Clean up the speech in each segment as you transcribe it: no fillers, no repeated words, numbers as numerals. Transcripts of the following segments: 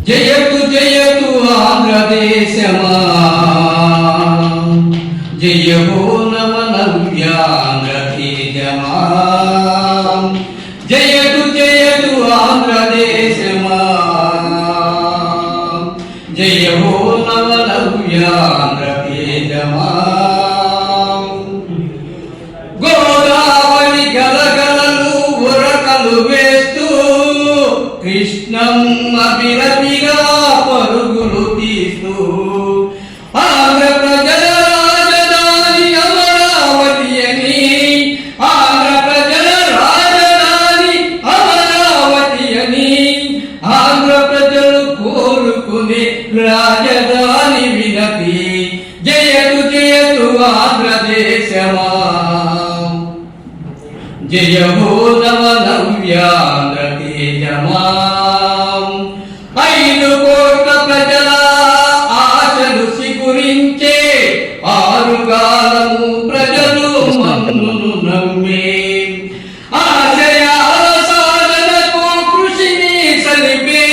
జయతు జయతు ఆంధ్రదేశమా, జయ హో నవ నవ్యాంధ్ర తేజమా. జయతు జయతు ఆంధ్రదేశమా, జయ హో నవ నవ్యాంధ్ర తేజమా. గోదావరి గలగలలు ఉరకలు వేస్తూ కృష్ణమ్మ బిరబిరా పరుగులు తీస్తూ ఆంధ్ర ప్రజల రాజధాని అమరావతి అని, ఆంధ్ర ప్రజల రాజధాని అమరావతి అని, ఆంధ్ర ప్రజలు కోరుకునే రాజధాని వినతి. జయతు జయతు ఆంధ్రదేశమా, జయ హో నవ నవ్యాంధ్ర తేజమా. 5 కోట్ల ప్రజల ఆశలు సిగురించే ఆరుగాలము ప్రజలు మన్నును నమ్మే, ఆశయాల సాధనకు కృషిని సలిపే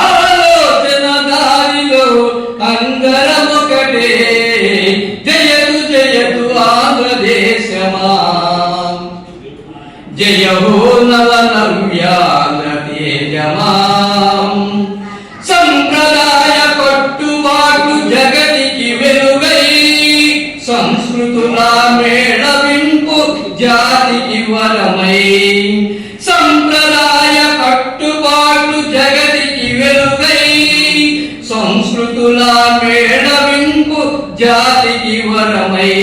ఆలోచన దారిలో అందరమొకటే. జయతు జయతు ఆంధ్రదేశమా, జయ హో నవ నవ్యాంధ్ర తేజమా. సంప్రదాయ కట్టుబాటు జగతికి వెలుగై, సంస్కృతుల మేళవింపు జాతికి వరమై. సంప్రదాయ కట్టుబాటు జగతికి వెలుగై, సంస్కృతుల మేళవింపు జాతికి వరమై.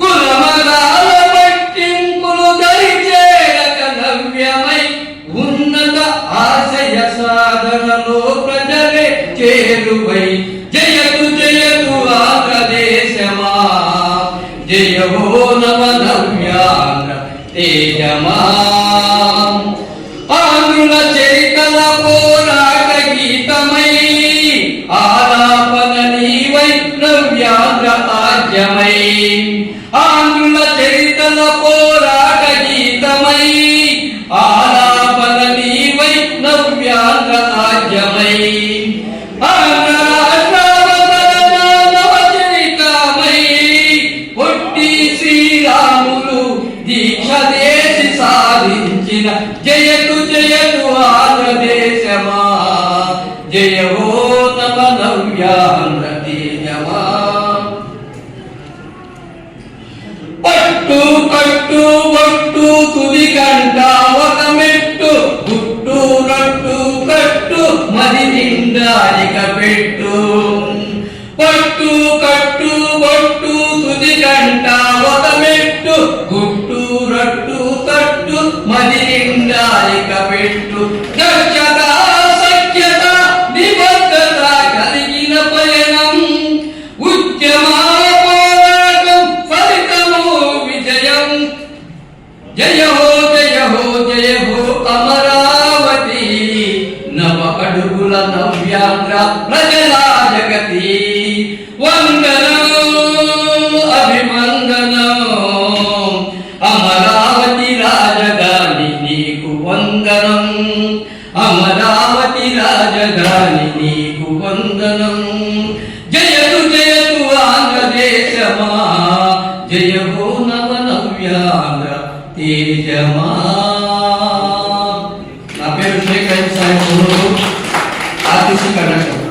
కులమతాల పట్టింపులు దరిచేరక నవ్యమై, ఉన్నత ఆశయ సాధనలో ప్రజలే చేరువై. జయతు జయతు ఆంధ్రదేశమా, జయ హో నవ నవ్యాంధ్ర తేజమా. ఆంధ్రుల చరితల పోరాట గీతమై, ఆలాపన నీవై నవ్యాంధ్ర ఆద్యమై. ఆంధ్రుల చరితల పోరాట గీతమై, ఆలాపన నీవై నవ్యాంధ్ర ఆద్యమై. ఆంధ్ర రాష్ట్రావతరణ నవచరితమై, పొట్టి శ్రీరాములు దీక్ష దేశి సాధించిన. జయతు జయతు ఆంధ్రదేశమా, జయ హో నవ నవ్యాంధ్ర తేజమా. పట్టు కట్టు ఒట్టు తుది కంట ఒక మెట్టు, గుట్టు రట్టు కట్టు మది నిండాలిక పెట్టు. పట్టు కట్టు ఒట్టు తుది కంట ఒక మెట్టు, గుట్టు రట్టు కట్టు మది నిండాలిక పెట్టు. దక్షత సఖ్యత నిబద్ధత కలిగిన పయనం, ఉద్యమాల పోరాటం ఫలితము విజయం. జయ హో జయ హో జయ హో అమరావతి, నవ అడుగుల నవ్యాంధ్ర ప్రజల జగతి. వందనం అభివందనం, అమరావతి రాజధాని నీకు వందనం, అమరావతి రాజధాని నీకు వందనం. జయతు జయతు ఆంధ్రదేశమా, జయ హో నవ నవ్యాంధ్ర తేజమా. నా పేరు శేఖర్ సాయి, ఆర్టీసీ కర్ణాటక.